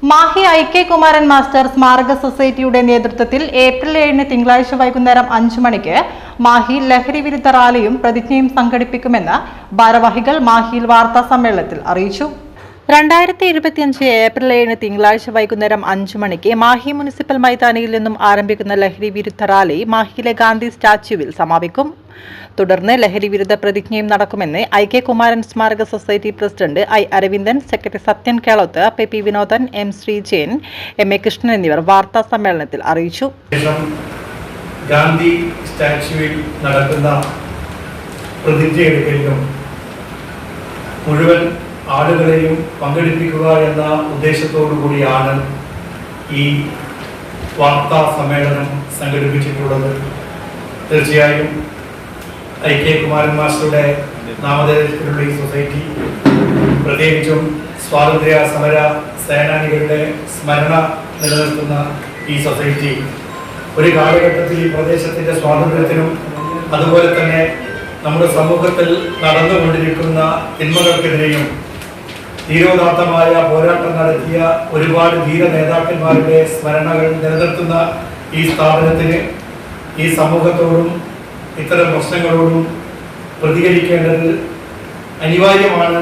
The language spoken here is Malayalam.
മാഹി ഐ.കെ. കുമാരൻ മാസ്റ്റർ സ്മാരക സൊസൈറ്റിയുടെ നേതൃത്വത്തിൽ ഏപ്രിൽ 7 തിങ്കളാഴ്ച വൈകുന്നേരം 5 മണിക്ക് മാഹി ലഹരി വിരുദ്ധ റാലിയും പ്രതിജ്ഞയും സംഘടിപ്പിക്കുമെന്ന് ഭാരവാഹികൾ മാഹിയിൽ വാർത്താ സമ്മേളനത്തിൽ അറിയിച്ചു. 2025 ഏപ്രിൽ 7 തിങ്കളാഴ്ച വൈകുന്നേരം 5 മണിക്ക് മാഹി മുനിസിപ്പൽ മൈതാനിയിൽ നിന്നും ആരംഭിക്കുന്ന ലഹരി വിരുദ്ധ റാലി മാഹിയിലെ ഗാന്ധി സ്റ്റാച്യുവിൽ സമാപിക്കും. തുടർന്ന് ലഹരി വിരുദ്ധ പ്രതിജ്ഞയും നടക്കുമെന്ന് ഐ.കെ. കുമാരൻ സ്മാരക society president I. Aravindan, secretary Sathyan Keloth, P. Vinodan, M. Sreejayan, M. A. Krishnan എന്നിവർ വാർത്താ സമ്മേളനത്തിൽ അറിയിച്ചു. ഗാന്ധി സ്റ്റാച്യുവിൽ നടക്കുന്ന പ്രതിജ്ഞയെടുക്കലിനും മുഴുവൻ ആളുകളെയും പങ്കെടുപ്പിക്കുക എന്ന ഉദ്ദേശത്തോടു കൂടിയാണ് ഈ വാർത്താ സമ്മേളനം സംഘടിപ്പിച്ചിട്ടുള്ളത്. തീർച്ചയായും ഐ.കെ. കുമാരൻ മാസ്റ്ററുടെ നാമധേയത്തിലുള്ള ഈ സൊസൈറ്റി, പ്രത്യേകിച്ചും സ്വാതന്ത്ര്യ സമര സേനാനികളുടെ സ്മരണ നിലനിർത്തുന്ന ഈ സൊസൈറ്റി ഒരു കാലഘട്ടത്തിൽ ഈ പ്രദേശത്തിന്റെ സ്വാതന്ത്ര്യത്തിനും അതുപോലെ തന്നെ നമ്മുടെ സമൂഹത്തിൽ നടന്നുകൊണ്ടിരിക്കുന്ന തിന്മകൾക്കെതിരെയും ധീരോദാത്തമായ പോരാട്ടം നടത്തിയ ഒരുപാട് ധീര നേതാക്കന്മാരുടെ സ്മരണകൾ നിലനിർത്തുന്ന ഈ സ്ഥാപനത്തിന് ഈ സമൂഹത്തോടും ഇത്തരം പ്രശ്നങ്ങളോടും പ്രതികരിക്കേണ്ടത് അനിവാര്യമാണ്